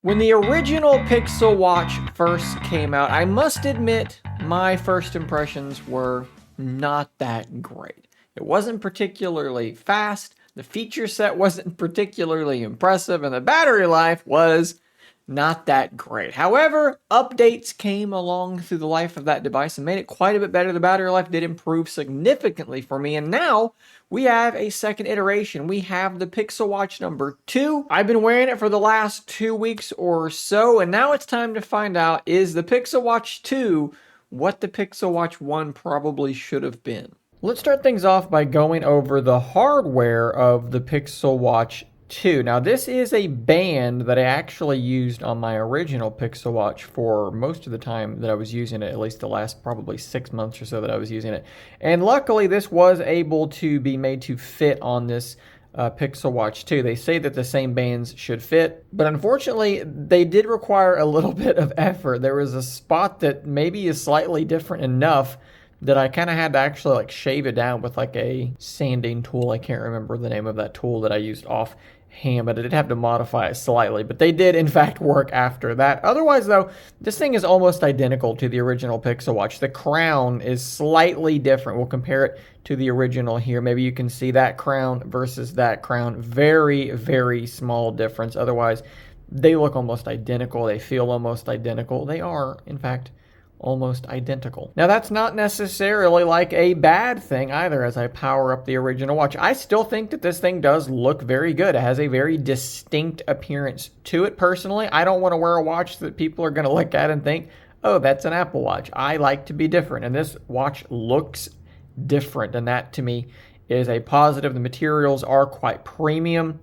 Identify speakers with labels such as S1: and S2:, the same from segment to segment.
S1: When the original Pixel Watch first came out, I must admit my first impressions were not that great. It wasn't particularly fast, the feature set wasn't particularly impressive, and the battery life was not that great. However, updates came along through the life of that device and made it quite a bit better. The battery life did improve significantly for me, and now we have a second iteration. We have the Pixel Watch number 2. I've been wearing it for the last 2 weeks or so, and now it's time to find out, is the Pixel Watch 2 what the Pixel Watch 1 probably should have been? Let's start things off by going over the hardware of the Pixel Watch 2. Now, this is a band that I actually used on my original Pixel Watch for most of the time that I was using it, at least the last probably 6 months or so that I was using it. And luckily, this was able to be made to fit on this Pixel Watch 2. They say that the same bands should fit, but unfortunately, they did require a little bit of effort. There was a spot that maybe is slightly different enough that I kind of had to actually like shave it down with like a sanding tool. I can't remember the name of that tool that I used offhand, but I did have to modify it slightly. But they did in fact work after that. Otherwise though, this thing is almost identical to the original Pixel Watch. The crown is slightly different. We'll compare it to the original here. Maybe you can see that crown versus that crown. Very, very small difference. Otherwise, they look almost identical. They feel almost identical. They are, in fact, almost identical. Now, that's not necessarily like a bad thing either as I power up the original watch. I still think that this thing does look very good. It has a very distinct appearance to it. Personally, I don't want to wear a watch that people are going to look at and think, oh, that's an Apple Watch. I like to be different, and this watch looks different, and that to me is a positive. The materials are quite premium.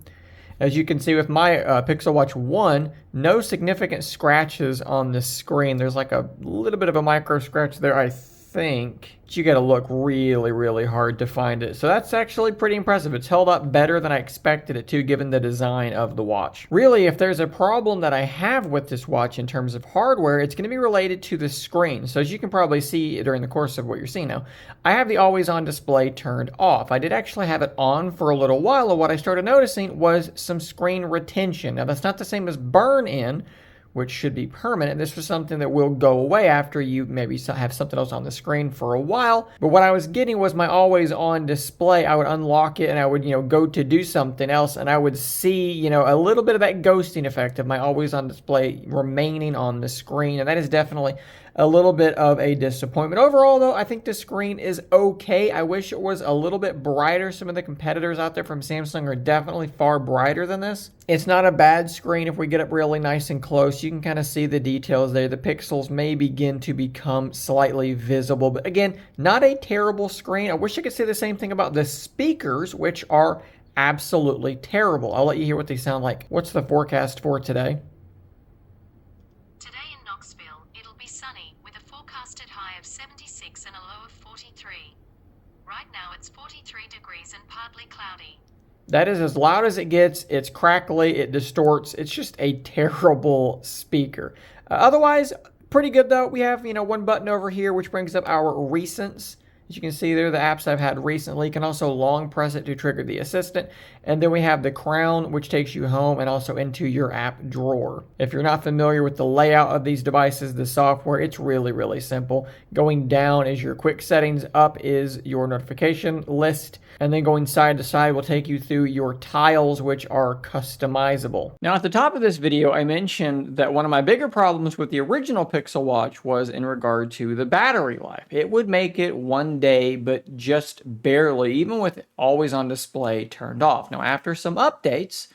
S1: As you can see with my Pixel Watch 1, no significant scratches on the screen. There's like a little bit of a micro scratch there, I think. But you gotta look really, really hard to find it. So that's actually pretty impressive. It's held up better than I expected it to, given the design of the watch. Really, if there's a problem that I have with this watch in terms of hardware, it's gonna be related to the screen. So as you can probably see during the course of what you're seeing now, I have the always on display turned off. I did actually have it on for a little while, and what I started noticing was some screen retention. Now that's not the same as burn in, which should be permanent. This was something that will go away after you maybe have something else on the screen for a while. But what I was getting was my always on display. I would unlock it and I would, go to do something else, and I would see, a little bit of that ghosting effect of my always on display remaining on the screen. And that is definitely a little bit of a disappointment. Overall, though, I think the screen is okay. I wish it was a little bit brighter. Some of the competitors out there from Samsung are definitely far brighter than this. It's not a bad screen if we get up really nice and close. You can kind of see the details there. The pixels may begin to become slightly visible, but again, not a terrible screen. I wish I could say the same thing about the speakers, which are absolutely terrible. I'll let you hear what they sound like. What's the forecast for today?
S2: Today in Knoxville, it'll be sunny with a forecasted high of 76 and a low of 43. Right now it's 43 degrees and partly cloudy.
S1: That is as loud as it gets. It's crackly, it distorts. It's just a terrible speaker. Otherwise, pretty good though. We have, one button over here which brings up our recents. As you can see there, the apps I've had recently. You can also long press it to trigger the assistant. And then we have the crown, which takes you home and also into your app drawer. If you're not familiar with the layout of these devices, the software, it's really, really simple. Going down is your quick settings, up is your notification list, and then going side to side will take you through your tiles, which are customizable. Now, at the top of this video, I mentioned that one of my bigger problems with the original Pixel Watch was in regard to the battery life. It would make it one day, but just barely, even with always on display turned off. Now, after some updates,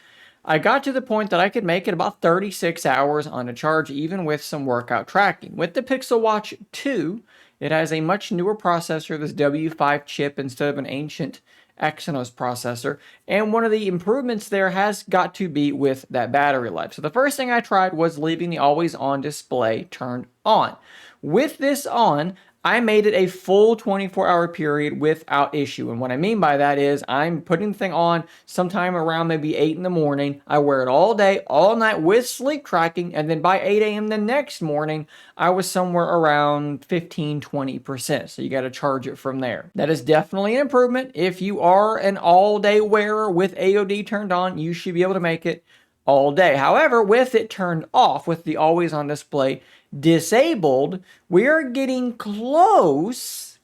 S1: I got to the point that I could make it about 36 hours on a charge, even with some workout tracking. With the Pixel Watch 2, it has a much newer processor, this W5 chip instead of an ancient Exynos processor, and one of the improvements there has got to be with that battery life. So the first thing I tried was leaving the always on display turned on. With this on, I made it a full 24-hour period without issue. And what I mean by that is I'm putting the thing on sometime around maybe 8 in the morning. I wear it all day, all night with sleep tracking. And then by 8 a.m. the next morning, I was somewhere around 15-20%. So you got to charge it from there. That is definitely an improvement. If you are an all-day wearer with AOD turned on, you should be able to make it all day. However, with it turned off, with the always on display disabled, we are getting close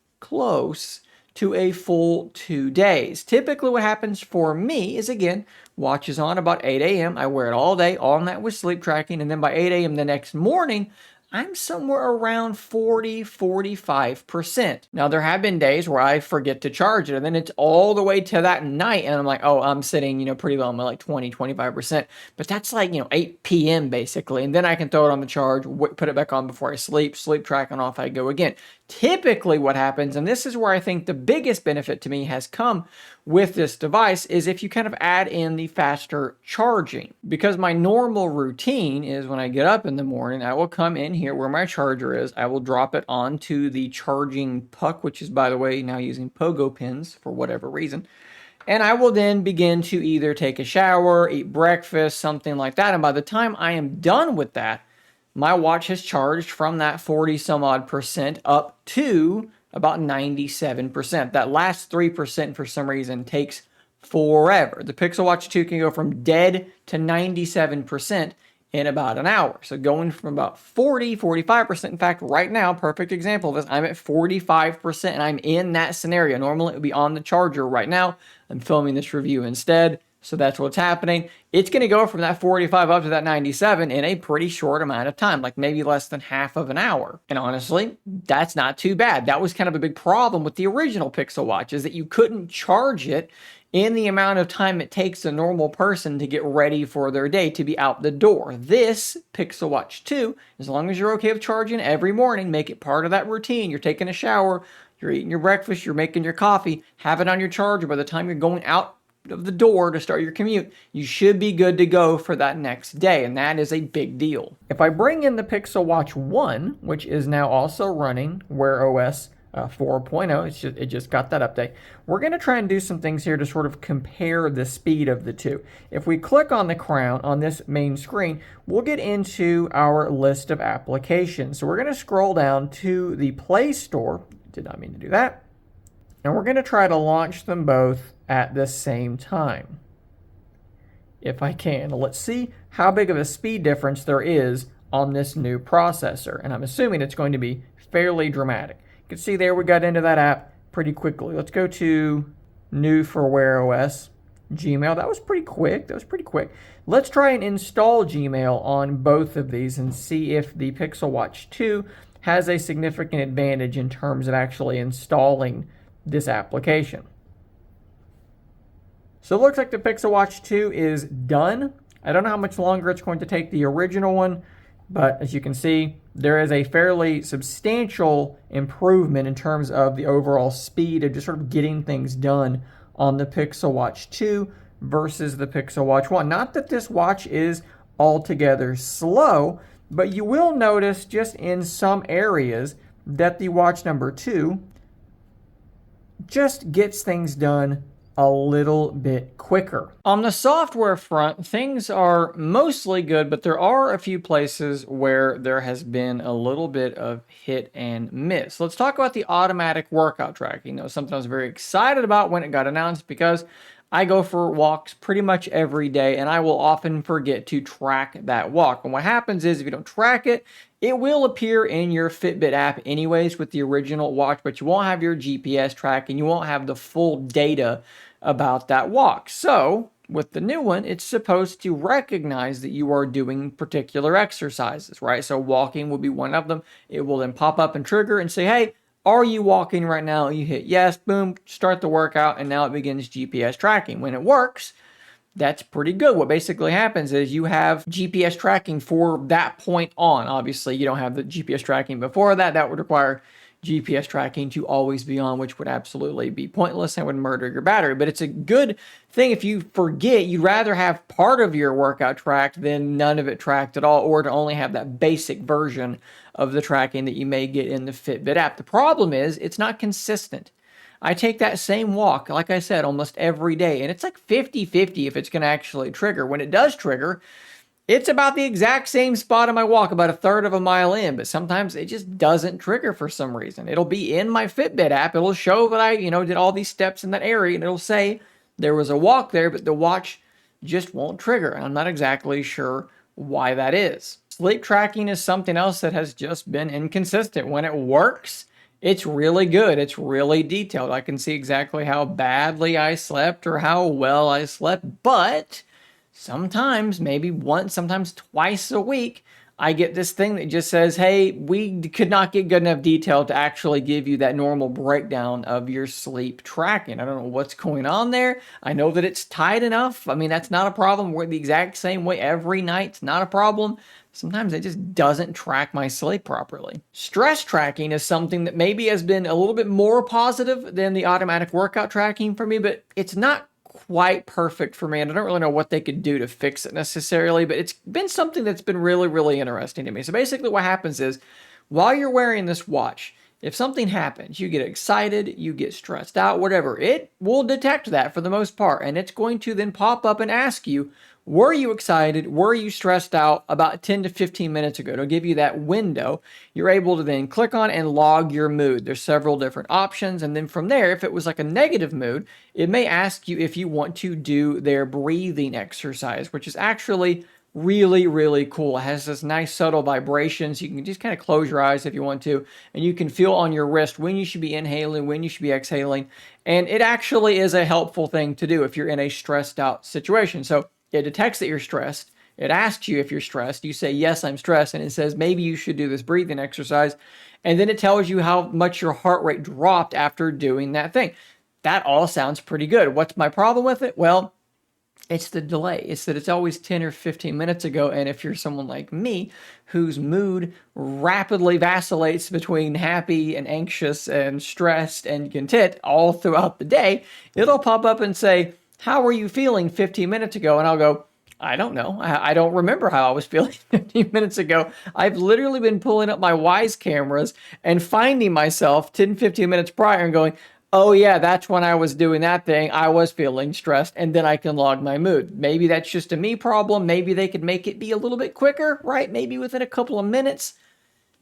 S1: to a full 2 days. Typically what happens for me is, again, watch is on about 8 a.m. I wear it all day, all night with sleep tracking, and then by 8 a.m. the next morning, I'm somewhere around 45%. Now, there have been days where I forget to charge it, and then it's all the way to that night, and I'm like, oh, I'm sitting, pretty low. I'm like 25%. But that's like, 8 p.m. basically, and then I can throw it on the charge, put it back on before I sleep track, and off I go again. Typically what happens, and this is where I think the biggest benefit to me has come with this device, is if you kind of add in the faster charging. Because my normal routine is when I get up in the morning, I will come in here where my charger is, I will drop it onto the charging puck, which is, by the way, now using pogo pins for whatever reason. And I will then begin to either take a shower, eat breakfast, something like that. And by the time I am done with that, my watch has charged from that 40 some odd percent up to about 97%. That last 3% for some reason takes forever. The Pixel Watch 2 can go from dead to 97% in about an hour. So going from about 45%. In fact, right now, perfect example of this, I'm at 45% and I'm in that scenario. Normally it would be on the charger. Right now, I'm filming this review instead. So that's what's happening. It's going to go from that 45 up to that 97 in a pretty short amount of time, like maybe less than half of an hour. And honestly, that's not too bad. That was kind of a big problem with the original Pixel Watch, is that you couldn't charge it in the amount of time it takes a normal person to get ready for their day to be out the door. This Pixel Watch 2, as long as you're okay with charging every morning, make it part of that routine. You're taking a shower, you're eating your breakfast, you're making your coffee, have it on your charger by the time you're going out of the door to start your commute, you should be good to go for that next day, and that is a big deal. If I bring in the Pixel Watch 1, which is now also running Wear OS 4.0, it just got that update, we're going to try and do some things here to sort of compare the speed of the two. If we click on the crown on this main screen, we'll get into our list of applications. So we're going to scroll down to the Play Store. Did not mean to do that. And we're going to try to launch them both at the same time, if I can. Let's see how big of a speed difference there is on this new processor. And I'm assuming it's going to be fairly dramatic. You can see there we got into that app pretty quickly. Let's go to New for Wear OS, Gmail. That was pretty quick. Let's try and install Gmail on both of these and see if the Pixel Watch 2 has a significant advantage in terms of actually installing this application. So it looks like the Pixel Watch 2 is done. I don't know how much longer it's going to take the original one, but as you can see, there is a fairly substantial improvement in terms of the overall speed of just sort of getting things done on the Pixel Watch 2 versus the Pixel Watch 1. Not that this watch is altogether slow, but you will notice just in some areas that the watch number 2 just gets things done a little bit quicker. On the software front, things are mostly good, but there are a few places where there has been a little bit of hit and miss. Let's talk about the automatic workout tracking. That was something I was very excited about when it got announced, because I go for walks pretty much every day, and I will often forget to track that walk. And what happens is, if you don't track it, it will appear in your Fitbit app anyways with the original watch, but you won't have your GPS tracking, you won't have the full data about that walk. So with the new one, it's supposed to recognize that you are doing particular exercises, right? So walking will be one of them. It will then pop up and trigger and say, hey, are you walking right now? You hit yes, boom, start the workout, and now it begins GPS tracking. When it works, that's pretty good. What basically happens is you have GPS tracking for that point on. Obviously, you don't have the GPS tracking before that. That would require GPS tracking to always be on, which would absolutely be pointless and would murder your battery. But it's a good thing if you forget. You'd rather have part of your workout tracked than none of it tracked at all, or to only have that basic version of the tracking that you may get in the Fitbit app. The problem is it's not consistent. I take that same walk, like I said, almost every day, and it's like 50-50 if it's going to actually trigger. When it does trigger, it's about the exact same spot on my walk, about a third of a mile in, but sometimes it just doesn't trigger for some reason. It'll be in my Fitbit app. It'll show that I, did all these steps in that area, and it'll say there was a walk there, but the watch just won't trigger. And I'm not exactly sure why that is. Sleep tracking is something else that has just been inconsistent. When it works, it's really good. It's really detailed. I can see exactly how badly I slept or how well I slept, but sometimes, maybe once, sometimes twice a week, I get this thing that just says, hey, we could not get good enough detail to actually give you that normal breakdown of your sleep tracking. I don't know what's going on there. I know that it's tight enough. I mean, that's not a problem. We're the exact same way every night. It's not a problem. Sometimes it just doesn't track my sleep properly. Stress tracking is something that maybe has been a little bit more positive than the automatic workout tracking for me, but it's not quite perfect for me, and I don't really know what they could do to fix it necessarily, but it's been something that's been really, really interesting to me. So basically what happens is, while you're wearing this watch, if something happens, you get excited, you get stressed out, whatever, it will detect that for the most part, and it's going to then pop up and ask you, were you excited? Were you stressed out about 10 to 15 minutes ago? It'll give you that window. You're able to then click on and log your mood. There's several different options. And then from there, if it was like a negative mood, it may ask you if you want to do their breathing exercise, which is actually really, really cool. It has this nice subtle vibrations. You can just kind of close your eyes if you want to, and you can feel on your wrist when you should be inhaling, when you should be exhaling. And it actually is a helpful thing to do if you're in a stressed out situation. So it detects that you're stressed. It asks you if you're stressed. You say, yes, I'm stressed. And it says, maybe you should do this breathing exercise. And then it tells you how much your heart rate dropped after doing that thing. That all sounds pretty good. What's my problem with it? Well, it's the delay. It's that it's always 10 or 15 minutes ago. And if you're someone like me, whose mood rapidly vacillates between happy and anxious and stressed and content all throughout the day, it'll pop up and say, how were you feeling 15 minutes ago? And I'll go, I don't know. I don't remember how I was feeling 15 minutes ago. I've literally been pulling up my Wise cameras and finding myself 10, 15 minutes prior and going, oh yeah, that's when I was doing that thing. I was feeling stressed, and then I can log my mood. Maybe that's just a me problem. Maybe they could make it be a little bit quicker, right? Maybe within a couple of minutes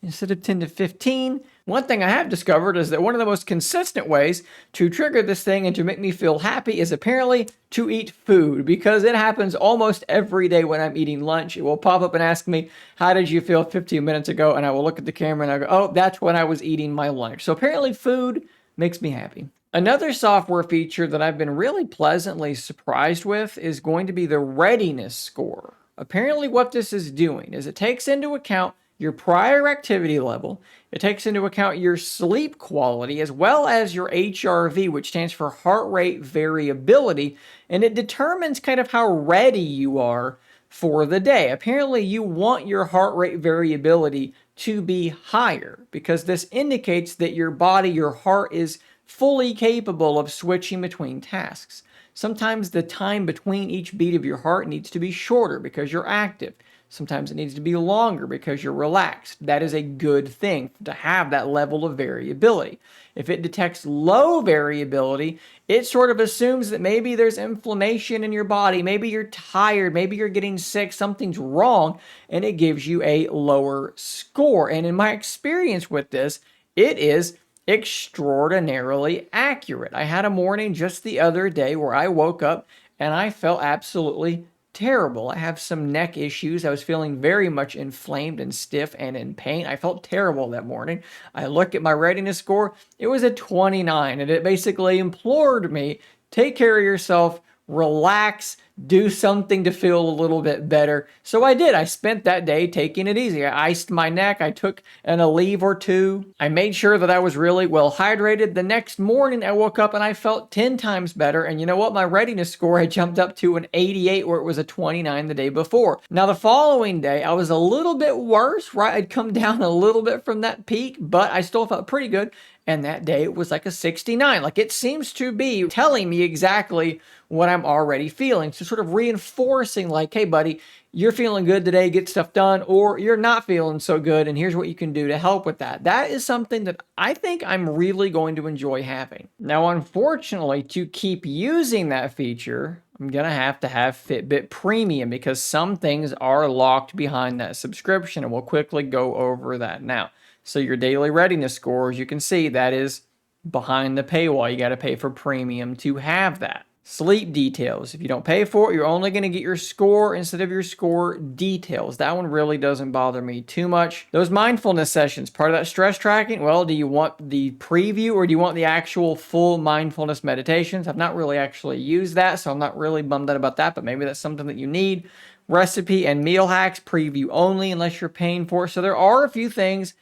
S1: instead of 10 to 15. One thing I have discovered is that one of the most consistent ways to trigger this thing and to make me feel happy is apparently to eat food, because it happens almost every day when I'm eating lunch. It will pop up and ask me, how did you feel 15 minutes ago? And I will look at the camera and I go, oh, that's when I was eating my lunch. So apparently food makes me happy. Another software feature that I've been really pleasantly surprised with is going to be the Readiness Score. Apparently what this is doing is it takes into account your prior activity level, it takes into account your sleep quality, as well as your HRV, which stands for heart rate variability, and it determines kind of how ready you are for the day. Apparently, you want your heart rate variability to be higher because this indicates that your body, your heart is fully capable of switching between tasks. Sometimes the time between each beat of your heart needs to be shorter because you're active. Sometimes it needs to be longer because you're relaxed. That is a good thing to have that level of variability. If it detects low variability, it sort of assumes that maybe there's inflammation in your body, maybe you're tired, maybe you're getting sick, something's wrong, and it gives you a lower score. And in my experience with this, it is extraordinarily accurate. I had a morning just the other day where I woke up and I felt absolutely terrible. I have some neck issues. I was feeling very much inflamed and stiff and in pain. I felt terrible that morning. I looked at my readiness score. It was a 29, and it basically implored me, take care of yourself, relax, do something to feel a little bit better. So I did. I spent that day taking it easy. I iced my neck. I took an Aleve or two. I made sure that I was really well hydrated. The next morning I woke up and I felt 10 times better. And you know what? My readiness score had jumped up to an 88 where it was a 29 the day before. Now the following day I was a little bit worse, right? I'd come down a little bit from that peak, but I still felt pretty good. And that day it was like a 69. Like it seems to be telling me exactly what I'm already feeling. So sort of reinforcing like, hey buddy, you're feeling good today, get stuff done, or you're not feeling so good, and here's what you can do to help with that. That is something that I think I'm really going to enjoy having. Now, unfortunately, to keep using that feature, I'm going to have Fitbit Premium because some things are locked behind that subscription, and we'll quickly go over that now. So your daily readiness score, as you can see, that is behind the paywall. You got to pay for premium to have that. sleep details. If you don't pay for it, you're only going to get your score instead of your score details. That one really doesn't bother me too much. Those mindfulness sessions, part of that stress tracking, well, do you want the preview or do you want the actual full mindfulness meditations? I've not really actually used that, so I'm not really bummed out about that, but maybe that's something that you need. Recipe and meal hacks, preview only unless you're paying for it. So there are a few things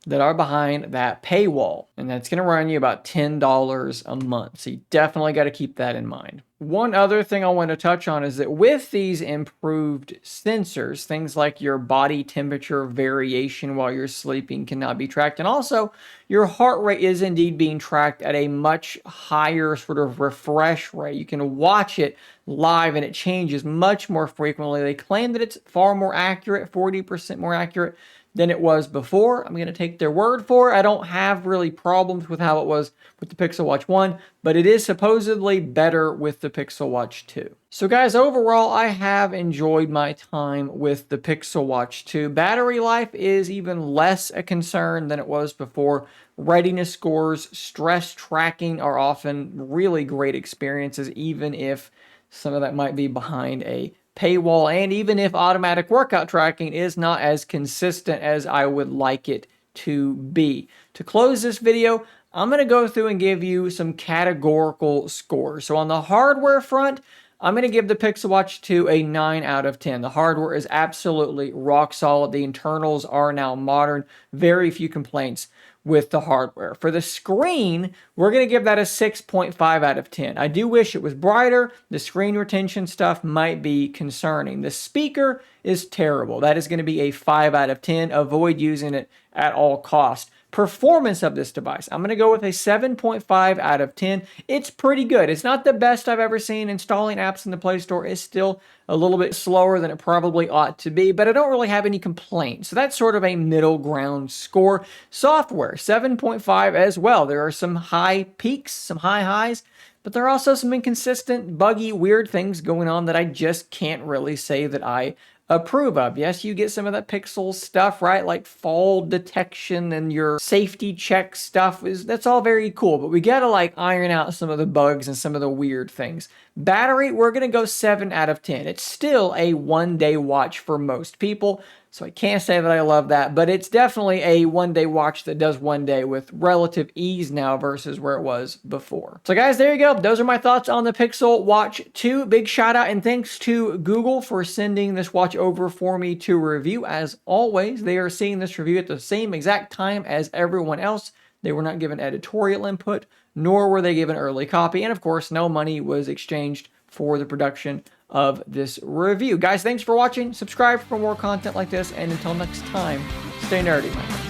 S1: that are behind that paywall, and that's going to run you about $10 a month. So you definitely got to keep that in mind. One other thing I want to touch on is that with these improved sensors, things like your body temperature variation while you're sleeping cannot be tracked. And also, your heart rate is indeed being tracked at a much higher sort of refresh rate. You can watch it live and it changes much more frequently. They claim that it's far more accurate, 40% more accurate than it was before. I'm going to take their word for it. I don't have really problems with how it was with the Pixel Watch 1, but it is supposedly better with the Pixel Watch 2. So guys, overall, I have enjoyed my time with the Pixel Watch 2. Battery life is even less a concern than it was before. Readiness scores, stress tracking are often really great experiences, even if some of that might be behind a paywall, and even if automatic workout tracking is not as consistent as I would like it to be. To close this video, I'm going to go through and give you some categorical scores. So on the hardware front, I'm going to give the Pixel Watch 2 a 9 out of 10. The hardware is absolutely rock solid. The internals are now modern. Very few complaints with the hardware. For the screen, we're going to give that a 6.5 out of 10. I do wish it was brighter. The screen retention stuff might be concerning. The speaker is terrible. That is going to be a 5 out of 10. Avoid using it at all costs. Performance of this device, I'm going to go with a 7.5 out of 10. It's pretty good. It's not the best I've ever seen. Installing apps in the Play Store is still a little bit slower than it probably ought to be, but I don't really have any complaints. So that's sort of a middle ground score. Software, 7.5 as well. There are some high peaks, some high highs, but there are also some inconsistent, buggy, weird things going on that I just can't really say that I approve of. Yes, you get some of that Pixel stuff, right? Like fall detection and your safety check stuff that's all very cool, but we gotta like iron out some of the bugs and some of the weird things. Battery, we're gonna go 7 out of 10. It's still a one-day watch for most people, so I can't say that I love that, but it's definitely a one-day watch that does one day with relative ease now versus where it was before. So guys, there you go. Those are my thoughts on the Pixel Watch 2. Big shout out and thanks to Google for sending this watch over for me to review. As always, they are seeing this review at the same exact time as everyone else. They were not given editorial input, nor were they given early copy, and of course, no money was exchanged for the production of this review. Guys, thanks for watching. Subscribe for more content like this, and until next time, stay nerdy, man.